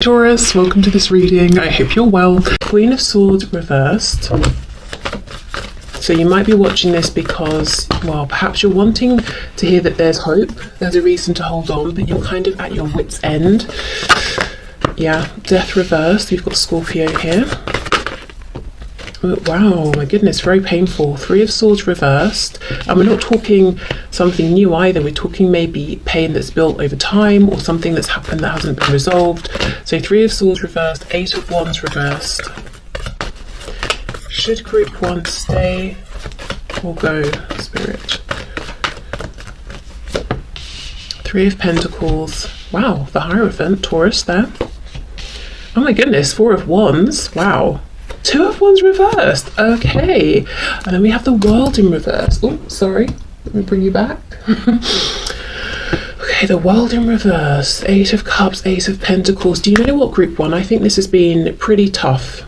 Taurus, welcome to this reading. I hope you're well. Queen of Swords reversed. So you might be watching this because, well, perhaps you're wanting to hear that there's hope, there's a reason to hold on, but you're kind of at your wit's end. Yeah, Death reversed. We've got Scorpio here. Oh, wow, my goodness, very painful. Three of Swords reversed. And we're not talking something new either. We're talking maybe pain that's built over time or something that's happened that hasn't been resolved. So Three of Swords reversed, Eight of Wands reversed. Should group one stay or go, Spirit? Three of Pentacles. Wow, the Hierophant, Taurus there. Oh my goodness, Four of Wands. Wow. Two of Wands reversed. Okay. And then we have the World in reverse. Oh, sorry. Let me bring you back. Okay, the World in reverse. Eight of Cups, Ace of Pentacles. Do you know what, group one? I think this has been pretty tough.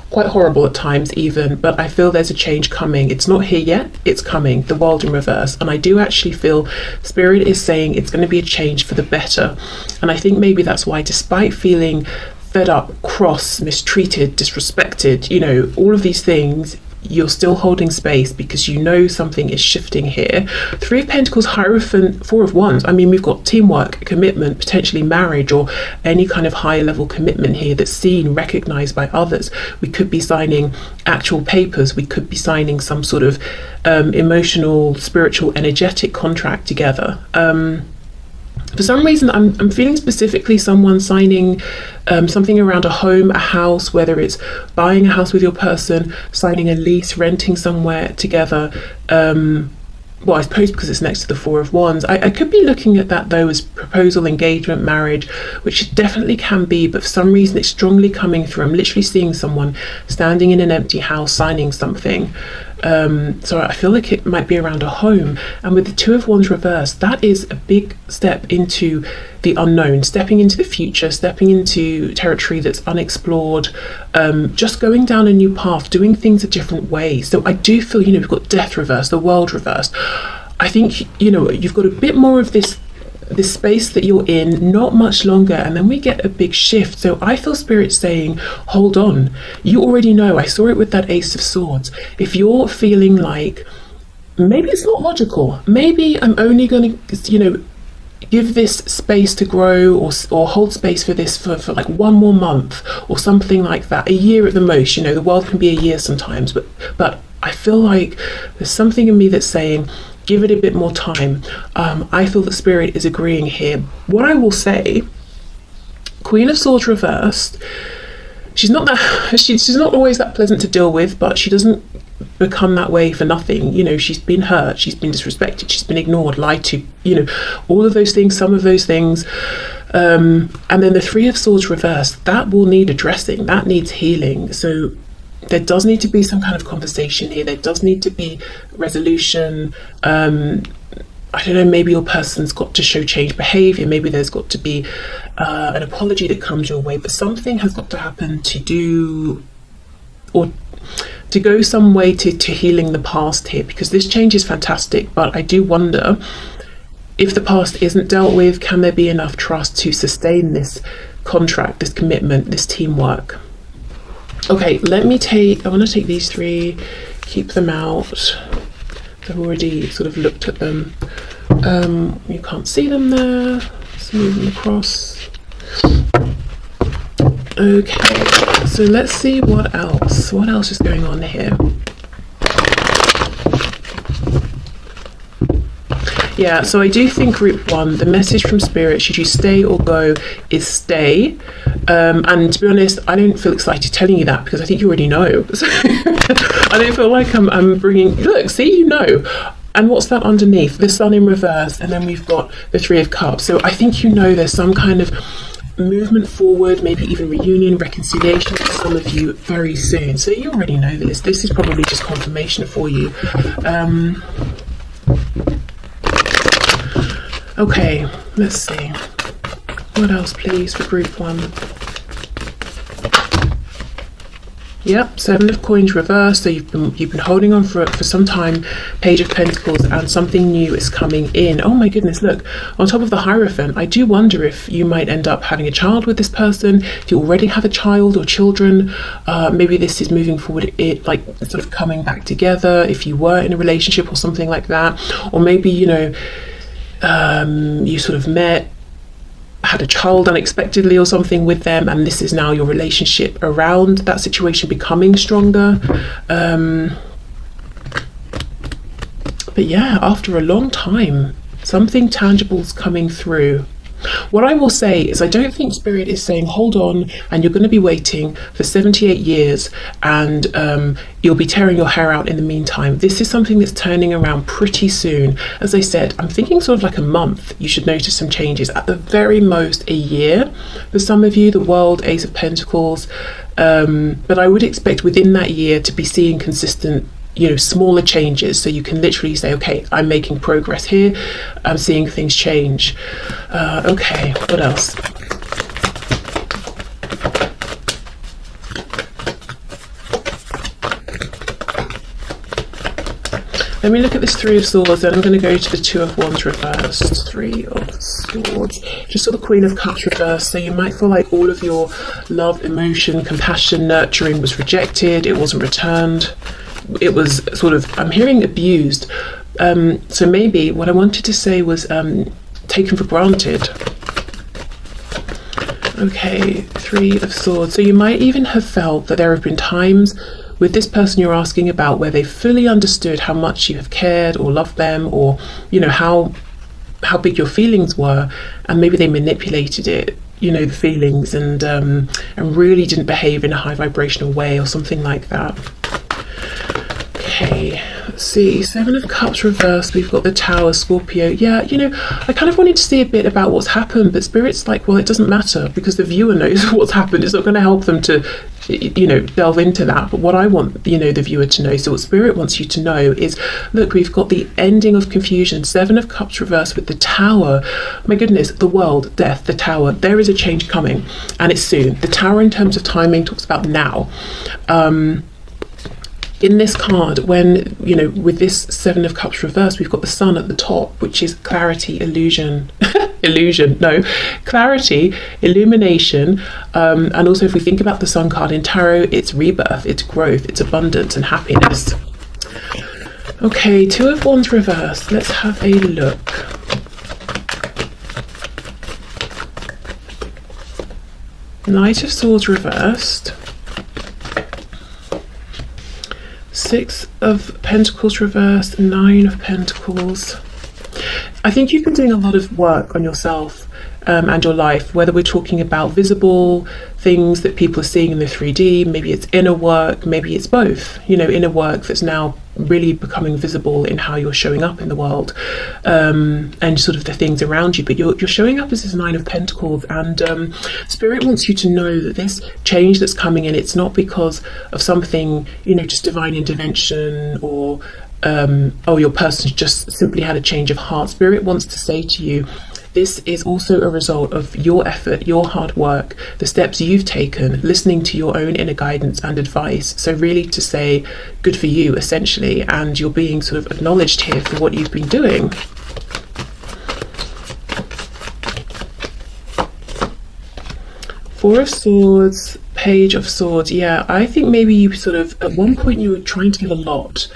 Quite horrible at times even, but I feel there's a change coming. It's not here yet, it's coming. The World in reverse. And I do actually feel Spirit is saying it's going to be a change for the better. And I think maybe that's why, despite feeling fed up, cross, mistreated, disrespected, you know, all of these things, you're still holding space because you know something is shifting here. Three of Pentacles, Hierophant, Four of Wands. I mean, we've got teamwork, commitment, potentially marriage or any kind of higher level commitment here that's seen, recognized by others. We could be signing actual papers. We could be signing some sort of emotional, spiritual, energetic contract together. For some reason, I'm feeling specifically someone signing something around a home, a house, whether it's buying a house with your person, signing a lease, renting somewhere together. Well, I suppose because it's next to the Four of Wands. I could be looking at that though as proposal, engagement, marriage, which it definitely can be, but for some reason it's strongly coming through. I'm literally seeing someone standing in an empty house signing something. So I feel like it might be around a home. And with the Two of Wands reversed, that is a big step into the unknown, stepping into the future, stepping into territory that's unexplored, just going down a new path, doing things a different way. So I do feel, you know, we've got Death reversed, the World reversed. I think, you know, you've got a bit more of this space that you're in, not much longer, and then we get a big shift. So I feel Spirit saying, hold on. You already know, I saw it with that Ace of Swords. If you're feeling like maybe it's not logical, maybe I'm only going to, you know, give this space to grow or hold space for this for like one more month or something like that, a year at the most. You know, the world can be a year sometimes, but I feel like there's something in me that's saying give it a bit more time. I feel that Spirit is agreeing here. What I will say, Queen of Swords reversed, she's not not always that pleasant to deal with, but she doesn't become that way for nothing. You know, she's been hurt, she's been disrespected, she's been ignored, lied to, you know, all of those things, some of those things. And then the Three of Swords reversed, that will need addressing, that needs healing. So there does need to be some kind of conversation here. There does need to be resolution. I don't know, maybe your person's got to show change behavior. Maybe there's got to be an apology that comes your way, but something has got to happen to do or to go some way to healing the past here, because this change is fantastic, but I do wonder if the past isn't dealt with, can there be enough trust to sustain this contract, this commitment, this teamwork? Okay, I want to take these three, keep them out. I've already sort of looked at them. You can't see them there. Let's move them across. Okay, so let's see what else. What else is going on here? Yeah, so I do think group one, the message from Spirit, should you stay or go, is stay. And to be honest, I don't feel excited telling you that because I think you already know. So I don't feel like I'm bringing, look, see, you know. And what's that underneath? The Sun in reverse, and then we've got the Three of Cups. So I think you know there's some kind of movement forward, maybe even reunion, reconciliation for some of you very soon. So you already know this. This is probably just confirmation for you. Okay, let's see. What else, please, for group one? Yep, Seven of Coins reversed. So you've been holding on for some time. Page of Pentacles, and something new is coming in. Oh my goodness! Look, on top of the Hierophant, I do wonder if you might end up having a child with this person. If you already have a child or children, maybe this is moving forward. It like sort of coming back together. If you were in a relationship or something like that, or maybe you sort of met, had a child unexpectedly or something with them, and this is now your relationship around that situation becoming stronger. But yeah, after a long time, something tangible's coming through. What I will say is I don't think Spirit is saying hold on and you're going to be waiting for 78 years and you'll be tearing your hair out in the meantime. This is something that's turning around pretty soon. As I said, I'm thinking sort of like a month you should notice some changes, at the very most a year for some of you, the World, Ace of Pentacles, but I would expect within that year to be seeing consistent smaller changes, so you can literally say, okay, I'm making progress here, I'm seeing things change. Okay, what else? Let me look at this Three of Swords, then I'm going to go to the Two of Wands reversed. Three of Swords, just saw the Queen of Cups reversed. So you might feel like all of your love, emotion, compassion, nurturing was rejected, it wasn't returned. It was sort of, I'm hearing abused. So maybe what I wanted to say was taken for granted. Okay, Three of Swords. So you might even have felt that there have been times with this person you're asking about where they fully understood how much you have cared or loved them, or how big your feelings were, and maybe they manipulated it, the feelings, and really didn't behave in a high vibrational way or something like that. Okay, let's see, Seven of Cups reversed, we've got the Tower, Scorpio. Yeah, I kind of wanted to see a bit about what's happened, but Spirit's like, well, it doesn't matter because the viewer knows what's happened. It's not going to help them to, delve into that. But what I want, the viewer to know, so what Spirit wants you to know is, look, we've got the ending of confusion, Seven of Cups reversed with the Tower. My goodness, the World, Death, the Tower. There is a change coming, and it's soon. The Tower in terms of timing talks about now. In this card, when, with this Seven of Cups reversed, we've got the Sun at the top, which is clarity, illusion, clarity, illumination. And also if we think about the Sun card in tarot, it's rebirth, it's growth, it's abundance and happiness. Okay, Two of Wands reversed. Let's have a look. Knight of Swords reversed. Six of Pentacles reversed, Nine of Pentacles. I think you've been doing a lot of work on yourself and your life, whether we're talking about visible things that people are seeing in the 3D, maybe it's inner work, maybe it's both, inner work that's now really becoming visible in how you're showing up in the world, and sort of the things around you. But you're showing up as this Nine of Pentacles, and Spirit wants you to know that this change that's coming in, it's not because of something, just divine intervention, or your person's just simply had a change of heart. Spirit wants to say to you, this is also a result of your effort, your hard work, the steps you've taken, listening to your own inner guidance and advice. So really to say, good for you, essentially, and you're being sort of acknowledged here for what you've been doing. Four of Swords, Page of Swords. Yeah, I think maybe you sort of, at one point you were trying to give a lot,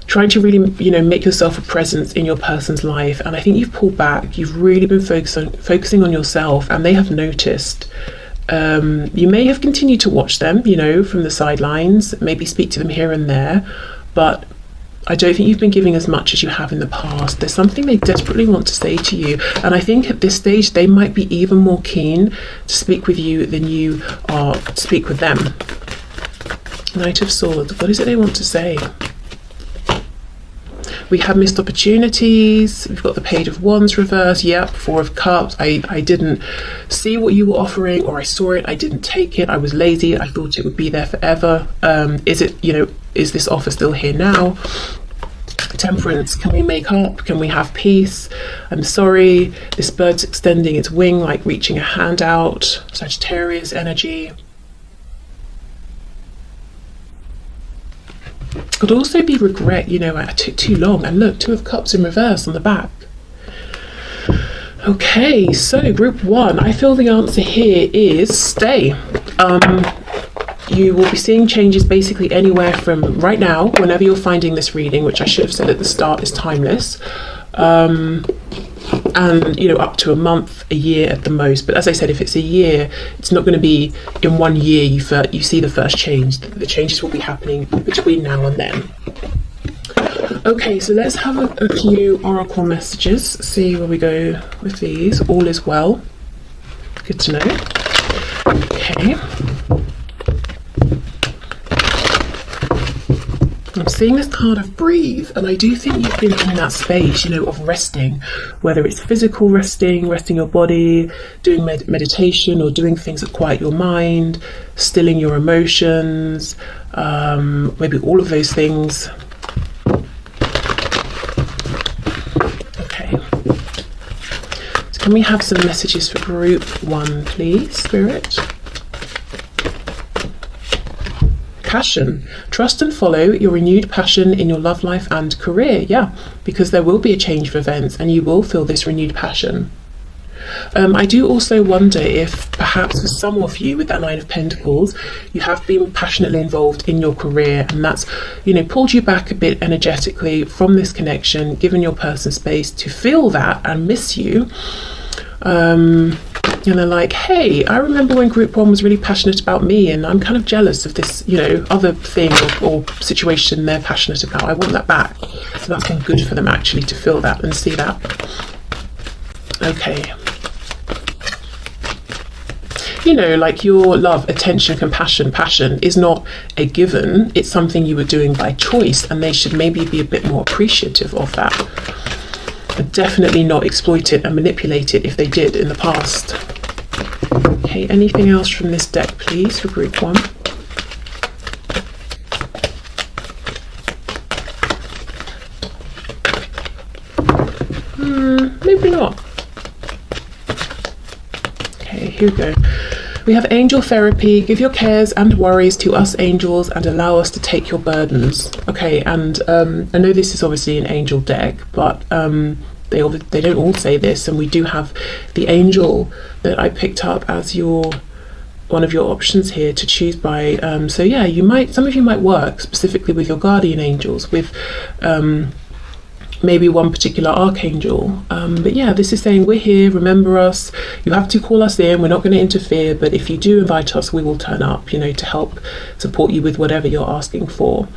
trying to really, make yourself a presence in your person's life, and I think you've pulled back. You've really been focusing on yourself, and they have noticed. You may have continued to watch them, from the sidelines, maybe speak to them here and there, but I don't think you've been giving as much as you have in the past. There's something they desperately want to say to you, and I think at this stage they might be even more keen to speak with you than you are to speak with them. Knight of Swords, what is it they want to say? We have missed opportunities. We've got the Page of Wands reversed. Yep, Four of Cups. I didn't see what you were offering, or I saw it, I didn't take it. I was lazy. I thought it would be there forever. Is it, is this offer still here now? Temperance. Can we make up? Can we have peace? I'm sorry. This bird's extending its wing, like reaching a hand out. Sagittarius energy. Could also be regret, you know, I took too long. And look, Two of Cups in reverse on the back. Okay, so group 1, I feel the answer here is stay. You will be seeing changes basically anywhere from right now, whenever you're finding this reading, which I should have said at the start is timeless, and you know, up to a month, a year at the most. But as I said, if it's a year, it's not going to be in 1 year you see the first change. The changes will be happening between now and then. Okay, so let's have a few oracle messages, see where we go with these. All is well. Good to know. Okay. I'm seeing this card of breathe, and I do think you've been in that space, you know, of resting, whether it's physical resting your body, doing meditation, or doing things that quiet your mind, stilling your emotions, maybe all of those things. Okay. So can we have some messages for group 1, please, Spirit? Passion. Trust and follow your renewed passion in your love life and career. Yeah, because there will be a change of events and you will feel this renewed passion. I do also wonder if perhaps for some of you with that Nine of Pentacles, you have been passionately involved in your career, and that's, you know, pulled you back a bit energetically from this connection, given your person space to feel that and miss you. And they're like, hey, I remember when group 1 was really passionate about me, and I'm kind of jealous of this, you know, other thing or situation they're passionate about. I want that back. So that's been good for them actually to feel that and see that. Okay. You know, like your love, attention, compassion, passion is not a given. It's something you were doing by choice, and they should maybe be a bit more appreciative of that. But definitely not exploit it and manipulate it if they did in the past. Okay, anything else from this deck, please, for group 1? Maybe not. Okay, here we go. We have angel therapy. Give your cares and worries to us angels and allow us to take your burdens. Okay, and I know this is obviously an angel deck, but they don't all say this, and we do have the angel that I picked up as one of your options here to choose by. So yeah, some of you might work specifically with your guardian angels, with maybe one particular archangel, but yeah, this is saying we're here, remember us, you have to call us in, we're not going to interfere, but if you do invite us, we will turn up, you know, to help support you with whatever you're asking for.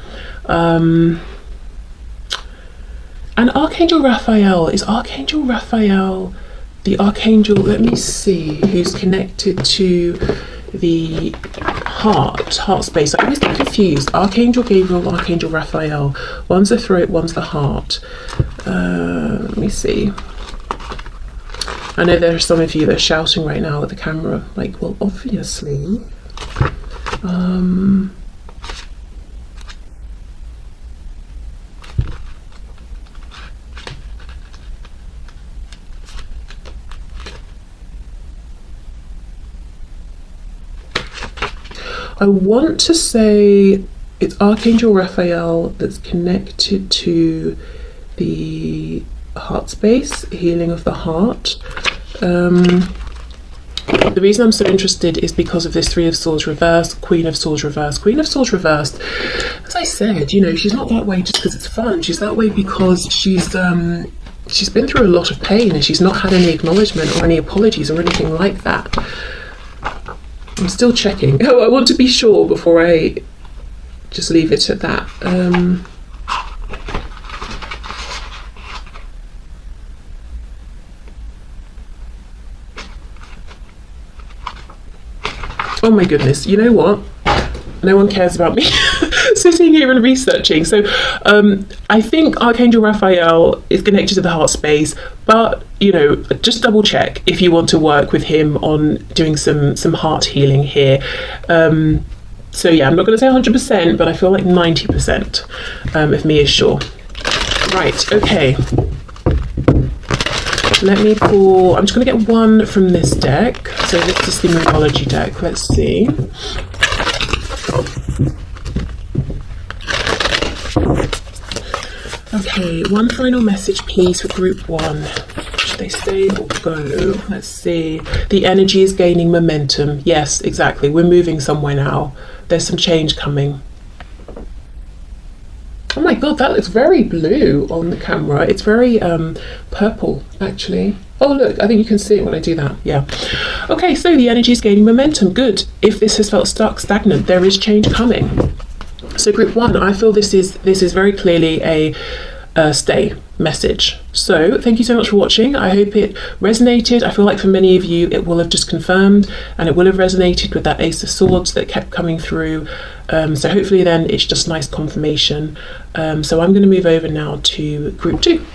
And Archangel Raphael, is Archangel Raphael the archangel, let me see, who's connected to the heart space? I always get confused. Archangel Gabriel, Archangel Raphael. One's the throat, one's the heart. Let me see. I know there are some of you that are shouting right now at the camera, like, well, obviously. I want to say it's Archangel Raphael that's connected to the heart space, healing of the heart. The reason I'm so interested is because of this Three of Swords reversed, Queen of Swords reversed. Queen of Swords reversed, as I said, you know, she's not that way just because it's fun. She's that way because she's been through a lot of pain, and she's not had any acknowledgement or any apologies or anything like that. I'm still checking. Oh, I want to be sure before I just leave it at that. Oh my goodness, you know what? No one cares about me sitting here and researching. So I think Archangel Raphael is connected to the heart space, but you know, just double check if you want to work with him on doing some heart healing here. So yeah, I'm not going to say 100%, but I feel like 90% of me is sure. Right, okay. Let me pull, I'm just going to get one from this deck. So this is the numerology deck. Let's see. Okay, one final message please for group 1. Should they stay or go? Let's see. The energy is gaining momentum. Yes, exactly. We're moving somewhere now. There's some change coming. Oh my god, that looks very blue on the camera. It's very purple, actually. Oh look, I think you can see it when I do that. Yeah. Okay, so the energy is gaining momentum. Good. If this has felt stuck, stagnant, there is change coming. So group 1, I feel this is very clearly a stay message. So thank you so much for watching. I hope it resonated. I feel like for many of you it will have just confirmed, and it will have resonated with that Ace of Swords that kept coming through. So hopefully then it's just nice confirmation. So I'm going to move over now to group 2.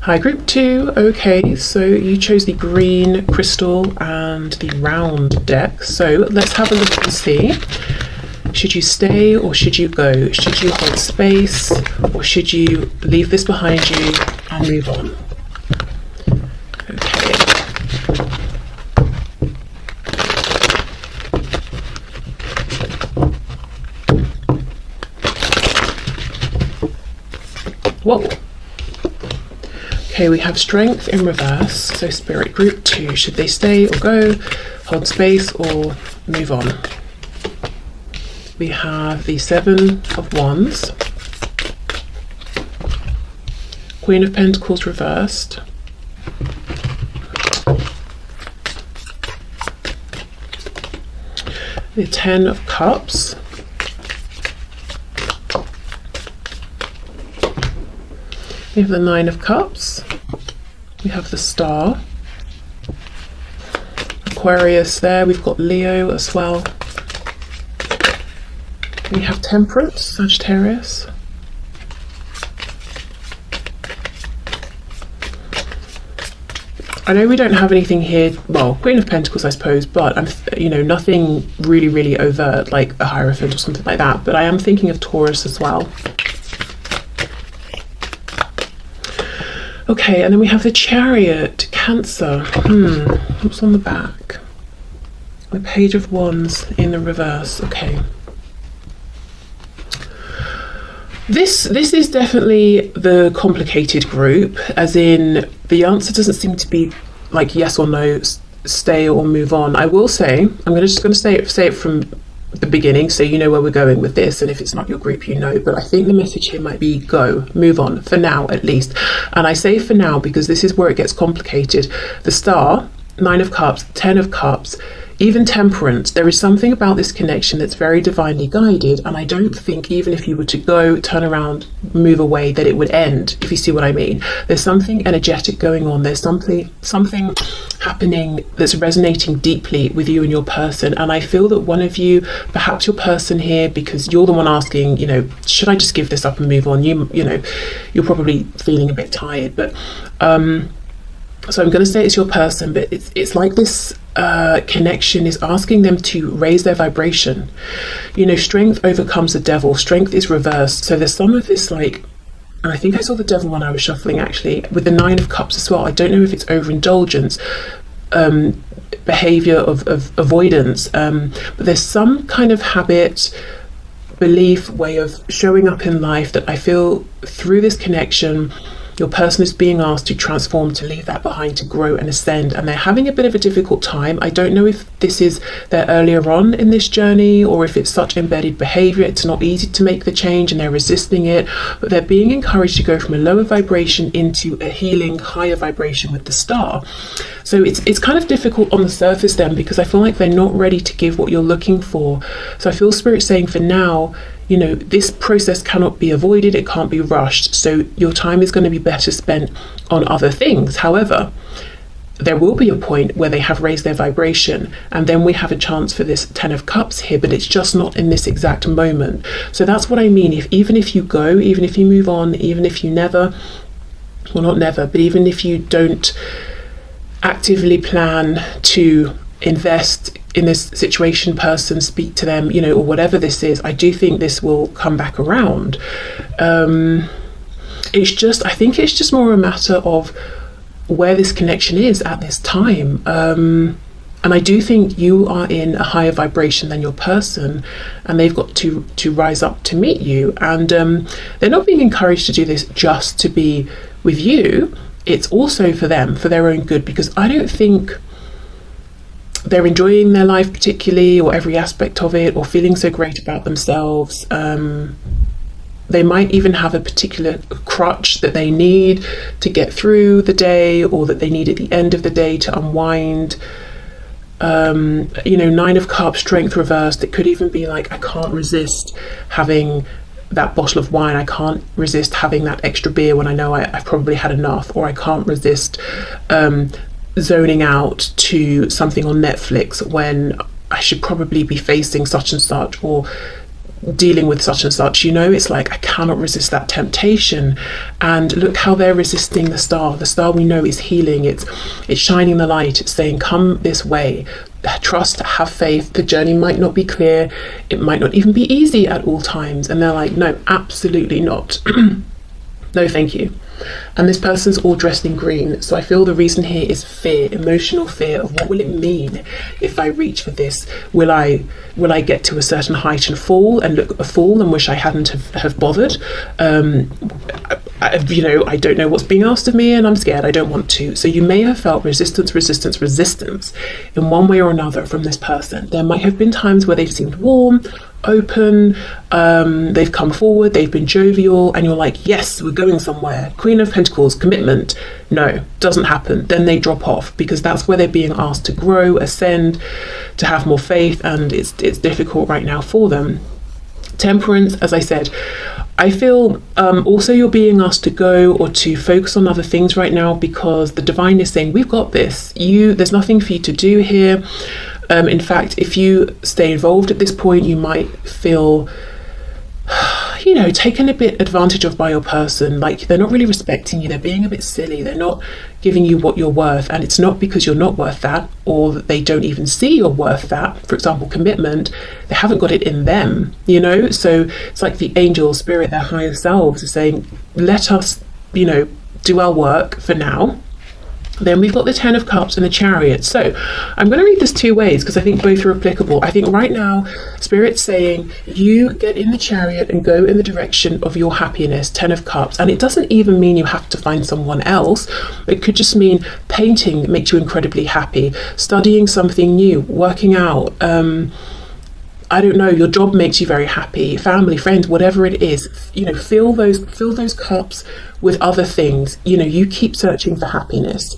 Hi group 2. Okay, so you chose the green crystal and the round deck. So let's have a look and see. Should you stay or should you go? Should you hold space or should you leave this behind you and move on? Okay. Whoa. Okay, we have strength in reverse. So spirit group 2, should they stay or go? Hold space or move on? We have the 7 of Wands, Queen of Pentacles reversed, the 10 of Cups, we have the 9 of Cups, we have the Star, Aquarius there, we've got Leo as well. We have Temperance, Sagittarius. I know we don't have anything here, well, Queen of Pentacles I suppose, but nothing really overt like a Hierophant or something like that, but I am thinking of Taurus as well. Okay, and then we have the Chariot, Cancer. What's on the back? The Page of Wands in the reverse. Okay. This is definitely the complicated group, as in the answer doesn't seem to be like yes or no, stay or move on. I will say, I'm just going to say it from the beginning so you know where we're going with this, and if it's not your group you know, but I think the message here might be go, move on, for now at least. And I say for now because this is where it gets complicated. The Star, 9 of Cups, 10 of Cups, even Temperance, there is something about this connection that's very divinely guided, and I don't think even if you were to go, turn around, move away, that it would end, if you see what I mean. There's something energetic going on. There's something happening that's resonating deeply with you and your person, and I feel that one of you, perhaps your person here, because you're the one asking, should I just give this up and move on? You're probably feeling a bit tired, but so I'm going to say it's your person, but it's like this connection is asking them to raise their vibration. Strength overcomes the devil. Strength is reversed. So there's some of this and I think I saw the devil when I was shuffling actually, with the 9 of Cups as well. I don't know if it's overindulgence, behavior of avoidance, but there's some kind of habit, belief, way of showing up in life that I feel through this connection your person is being asked to transform, to leave that behind, to grow and ascend, and they're having a bit of a difficult time. I don't know if this is they're earlier on in this journey or if it's such embedded behavior, it's not easy to make the change and they're resisting it, but they're being encouraged to go from a lower vibration into a healing higher vibration with the Star. So it's kind of difficult on the surface then, because I feel like they're not ready to give what you're looking for. So I feel Spirit saying for now, this process cannot be avoided, it can't be rushed, so your time is going to be better spent on other things. However, there will be a point where they have raised their vibration, and then we have a chance for this 10 of Cups here, but it's just not in this exact moment. So that's what I mean. Even if you go, even if you move on, even if you never, well not never, but even if you don't actively plan to invest in this situation, person, speak to them, or whatever this is, I do think this will come back around. I think it's just more a matter of where this connection is at this time. And I do think you are in a higher vibration than your person, and they've got to rise up to meet you. And they're not being encouraged to do this just to be with you. It's also for them, for their own good, because I don't think they're enjoying their life particularly, or every aspect of it, or feeling so great about themselves. They might even have a particular crutch that they need to get through the day, or that they need at the end of the day to unwind. You know, 9 of Cups, strength reversed. It could even be like, I can't resist having that bottle of wine. I can't resist having that extra beer when I know I've probably had enough, or I can't resist zoning out to something on Netflix when I should probably be facing such and such, or dealing with such and such. You know, it's like, I cannot resist that temptation. And look how they're resisting the star. The star, we know, is healing. It's shining the light. It's saying, come this way, trust, have faith. The journey might not be clear, it might not even be easy at all times. And they're like, no, absolutely not. No, thank you. And this person's all dressed in green, so I feel the reason here is fear, emotional fear of what will it mean if I reach for this. Will I get to a certain height and fall and look a fool and wish I hadn't have bothered? You know, I don't know what's being asked of me, and I'm scared, I don't want to. So you may have felt resistance in one way or another from this person. There might have been times where they've seemed warm, open, they've come forward, they've been jovial, and you're like, yes, we're going somewhere. Queen of Pentacles, commitment. No, doesn't happen. Then they drop off, because that's where they're being asked to grow, ascend, to have more faith, and it's difficult right now for them. Temperance, as I said, I feel also you're being asked to go or to focus on other things right now, because the divine is saying, we've got this. There's nothing for you to do here. In fact, if you stay involved at this point, you might feel, you know, taken a bit advantage of by your person. Like, they're not really respecting you, they're being a bit silly, they're not giving you what you're worth. And it's not because you're not worth that, or that they don't even see you're worth that. For example, commitment, they haven't got it in them, you know. So it's like the angel spirit, their higher selves, are saying, let us, you know, do our work for now. Then we've got the 10 of Cups and the Chariot. So I'm going to read this 2 ways, because I think both are applicable. I think right now, Spirit's saying, you get in the Chariot and go in the direction of your happiness, 10 of Cups. And it doesn't even mean you have to find someone else. It could just mean painting that makes you incredibly happy, studying something new, working out, I don't know, your job makes you very happy, family, friends, whatever it is, you know, fill those cups with other things. You know, you keep searching for happiness,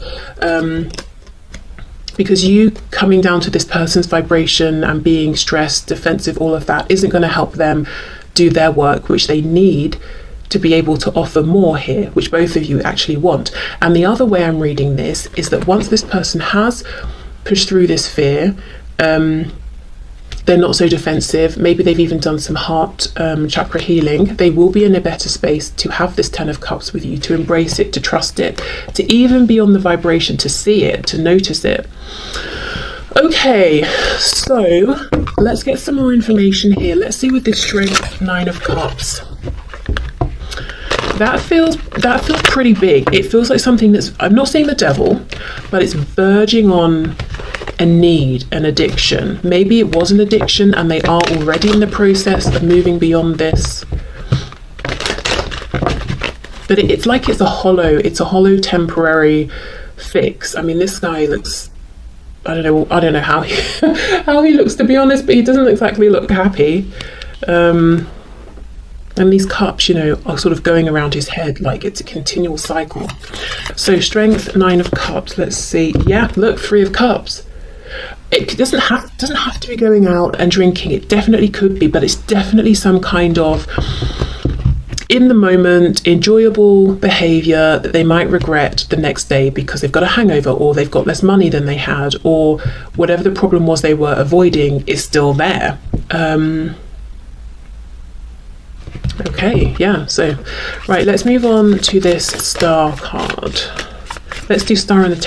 because you coming down to this person's vibration and being stressed, defensive, all of that isn't going to help them do their work, which they need to be able to offer more here, which both of you actually want. And the other way I'm reading this is that once this person has pushed through this fear, they're not so defensive, maybe they've even done some heart chakra healing, they will be in a better space to have this 10 of Cups with you, to embrace it, to trust it, to even be on the vibration, to see it, to notice it. Okay, so let's get some more information here. Let's see with this Strength 9 of Cups. That feels pretty big. It feels like something that's, I'm not saying the devil, but it's verging on a need, an addiction. Maybe it was an addiction and they are already in the process of moving beyond this. But it's like it's a hollow temporary fix. I mean, this guy looks, I don't know how he looks, to be honest, but he doesn't exactly look happy. And these cups, you know, are sort of going around his head like it's a continual cycle. So Strength 9 of Cups, let's see. Yeah, look, 3 of Cups. It doesn't have to be going out and drinking. It definitely could be, but it's definitely some kind of in the moment enjoyable behavior that they might regret the next day because they've got a hangover, or they've got less money than they had, or whatever the problem was they were avoiding is still there. Okay, yeah, so right, let's move on to this Star card. Let's do Star and the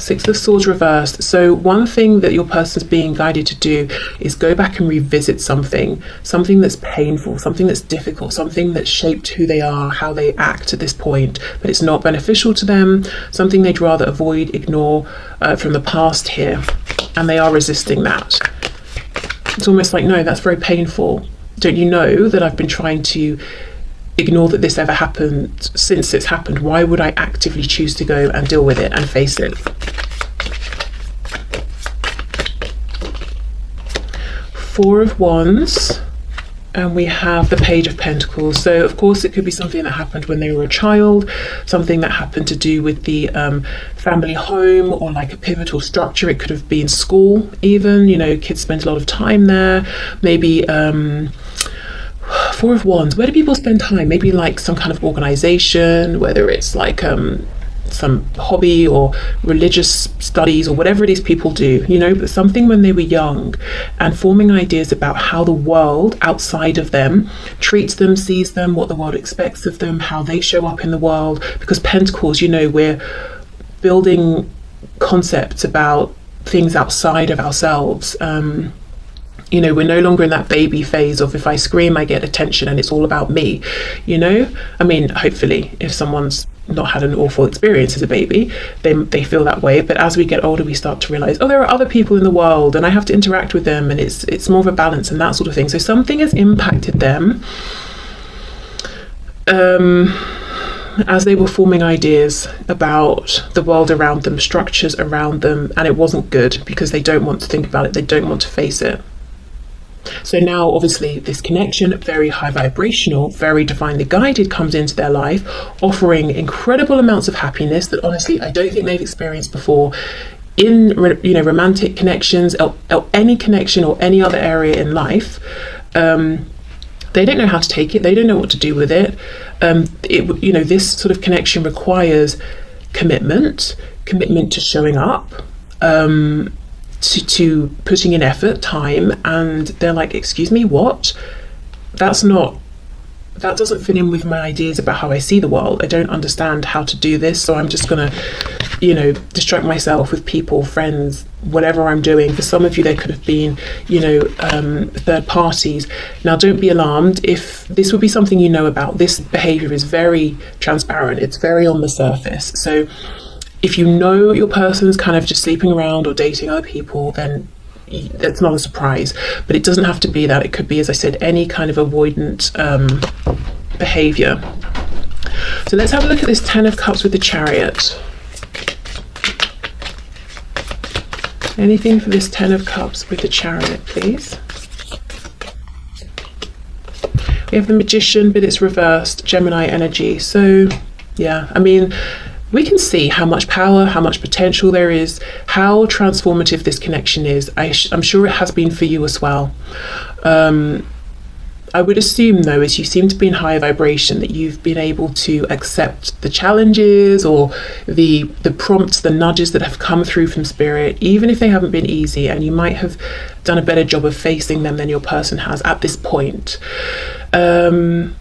Six of Swords reversed. So one thing that your person's being guided to do is go back and revisit something that's painful, something that's difficult, something that's shaped who they are, how they act at this point, but it's not beneficial to them, something they'd rather avoid, ignore from the past here, and they are resisting that. It's almost like, no, that's very painful. Don't you know that I've been trying to ignore that this ever happened since it's happened? Why would I actively choose to go and deal with it and face it? Four of Wands, and we have the Page of Pentacles. So of course it could be something that happened when they were a child, something that happened to do with the family home, or like a pivotal structure. It could have been school even, you know, kids spend a lot of time there. Maybe Four of Wands, where do people spend time? Maybe like some kind of organization, whether it's like some hobby or religious studies or whatever it is people do, you know, but something when they were young, and forming ideas about how the world outside of them treats them, sees them, what the world expects of them, how they show up in the world. Because Pentacles, you know, we're building concepts about things outside of ourselves. You know, we're no longer in that baby phase of if I scream, I get attention and it's all about me, you know? I mean, hopefully, if someone's not had an awful experience as a baby, they feel that way. But as we get older, we start to realize, oh, there are other people in the world and I have to interact with them, and it's more of a balance and that sort of thing. So something has impacted them as they were forming ideas about the world around them, structures around them, and it wasn't good because they don't want to think about it, they don't want to face it. So now obviously this connection, very high vibrational, very divinely guided, comes into their life, offering incredible amounts of happiness that honestly I don't think they've experienced before in, you know, romantic connections or any connection or any other area in life. They don't know how to take it, they don't know what to do with it. You know, this sort of connection requires commitment to showing up, to putting in effort, time, and they're like, excuse me, what? That doesn't fit in with my ideas about how I see the world. I don't understand how to do this, so I'm just gonna, you know, distract myself with people, friends, whatever I'm doing. For some of you, there could have been, you know, third parties. Now, don't be alarmed if this would be something you know about. This behavior is very transparent, it's very on the surface. So if you know your person's kind of just sleeping around or dating other people, then it's not a surprise. But it doesn't have to be that. It could be, as I said, any kind of avoidant behavior. So let's have a look at this Ten of Cups with the Chariot. Anything for this Ten of Cups with the Chariot, please? We have the Magician, but it's reversed, Gemini energy. So yeah, I mean, we can see how much power, how much potential there is, how transformative this connection is. I'm sure it has been for you as well. I would assume, though, as you seem to be in higher vibration, that you've been able to accept the challenges or the prompts, the nudges that have come through from Spirit, even if they haven't been easy, and you might have done a better job of facing them than your person has at this point. The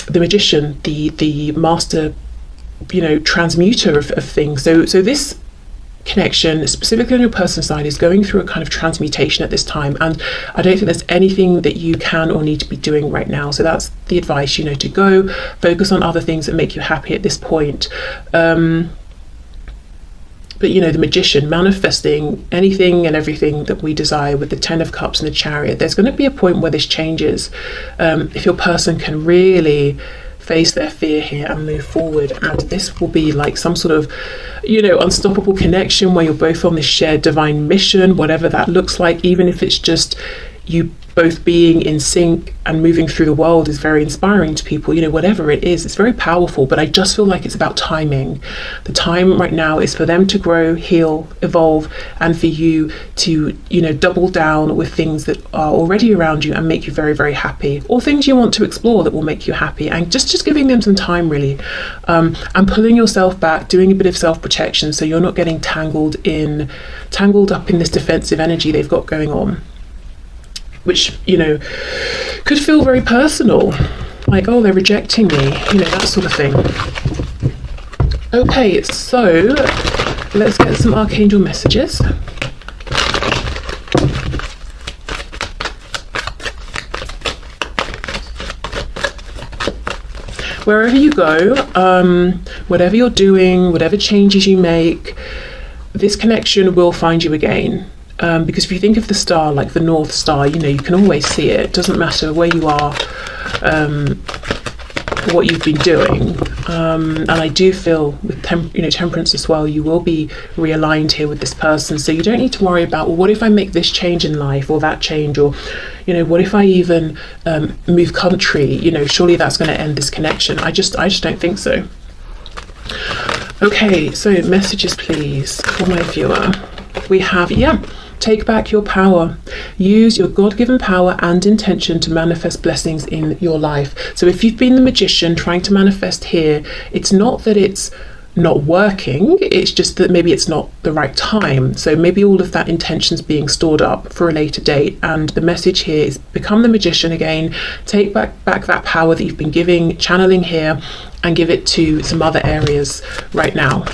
Magician, the master, you know, transmuter of things. So this connection, specifically on your person's side, is going through a kind of transmutation at this time, and I don't think there's anything that you can or need to be doing right now. So that's the advice, you know, to go focus on other things that make you happy at this point. But you know, the Magician, manifesting anything and everything that we desire with the Ten of Cups and the Chariot, there's going to be a point where this changes. If your person can really face their fear here and move forward, and this will be like some sort of, you know, unstoppable connection where you're both on this shared divine mission, whatever that looks like. Even if it's just you both being in sync and moving through the world is very inspiring to people, you know, whatever it is, it's very powerful. But I just feel like it's about timing. The time right now is for them to grow, heal, evolve, and for you to, you know, double down with things that are already around you and make you very, very happy, or things you want to explore that will make you happy, and just giving them some time, really, and pulling yourself back, doing a bit of self-protection so you're not getting tangled up in this defensive energy they've got going on, which, you know, could feel very personal, like, oh, they're rejecting me, you know, that sort of thing. Okay, so let's get some archangel messages. Wherever you go, whatever you're doing, whatever changes you make, this connection will find you again. Because if you think of the star like the North Star, you know, you can always see it. It doesn't matter where you are, what you've been doing. And I do feel with temperance as well, you will be realigned here with this person. So you don't need to worry about, well, what if I make this change in life or that change, or, you know, what if I even move country? You know, surely that's going to end this connection. I just don't think so. Okay, so messages please for my viewer. We have, take back your power. Use your God-given power and intention to manifest blessings in your life. So if you've been the magician trying to manifest here, it's not that it's not working, it's just that maybe it's not the right time. So maybe all of that intention's being stored up for a later date, and the message here is become the magician again. Take back that power that you've been channeling here, and give it to some other areas right now.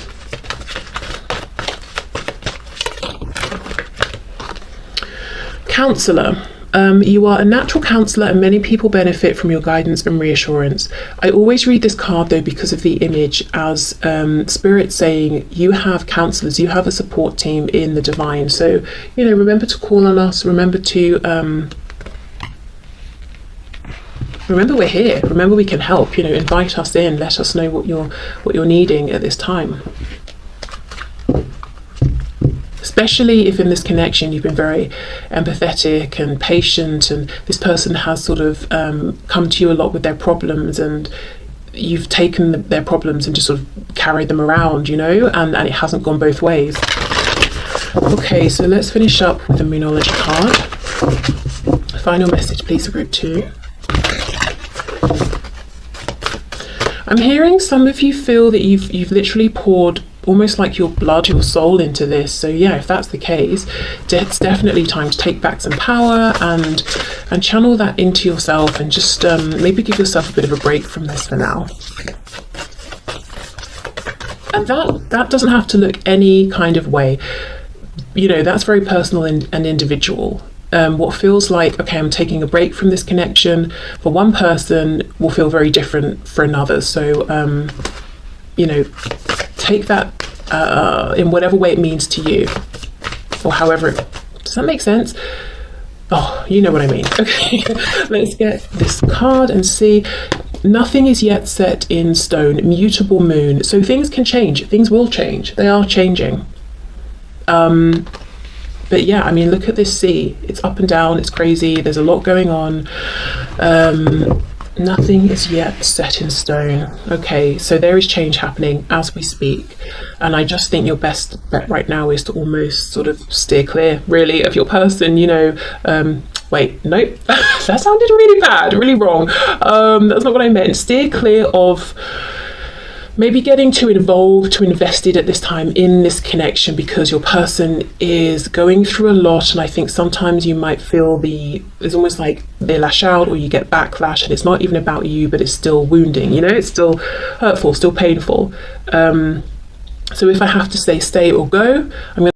Counselor. You are a natural counsellor and many people benefit from your guidance and reassurance. I always read this card though because of the image as Spirit saying you have counsellors, you have a support team in the divine. So, you know, remember to call on us, remember we're here, remember we can help, you know, invite us in, let us know what you're needing at this time. Especially if in this connection you've been very empathetic and patient, and this person has sort of come to you a lot with their problems, and you've taken their problems and just sort of carried them around, you know, and it hasn't gone both ways. Okay, so let's finish up with the Moonology card. Final message please for group 2. I'm hearing some of you feel that you've literally poured almost like your blood, your soul into this. So yeah, if that's the case, it's definitely time to take back some power and channel that into yourself, and just maybe give yourself a bit of a break from this for now. And that doesn't have to look any kind of way, you know, that's very personal and individual. What feels like, okay, I'm taking a break from this connection, for one person will feel very different for another. So you know, take that in whatever way it means to you, or however does that make sense? Oh, you know what I mean. Okay, let's get this card and see. Nothing is yet set in stone. Mutable moon. So things can change, things will change, they are changing. But yeah, I mean, look at this sea, it's up and down, it's crazy, there's a lot going on. Nothing is yet set in stone. Okay, so there is change happening as we speak, and I just think your best bet right now is to almost sort of steer clear, really, of your person, you know. Wait, nope, that sounded really bad, really wrong. That's not what I meant. Steer clear of maybe getting too involved, too invested at this time in this connection, because your person is going through a lot, and I think sometimes you might feel it's almost like they lash out or you get backlash, and it's not even about you, but it's still wounding, you know, it's still hurtful, still painful. So if I have to say stay or go, I'm going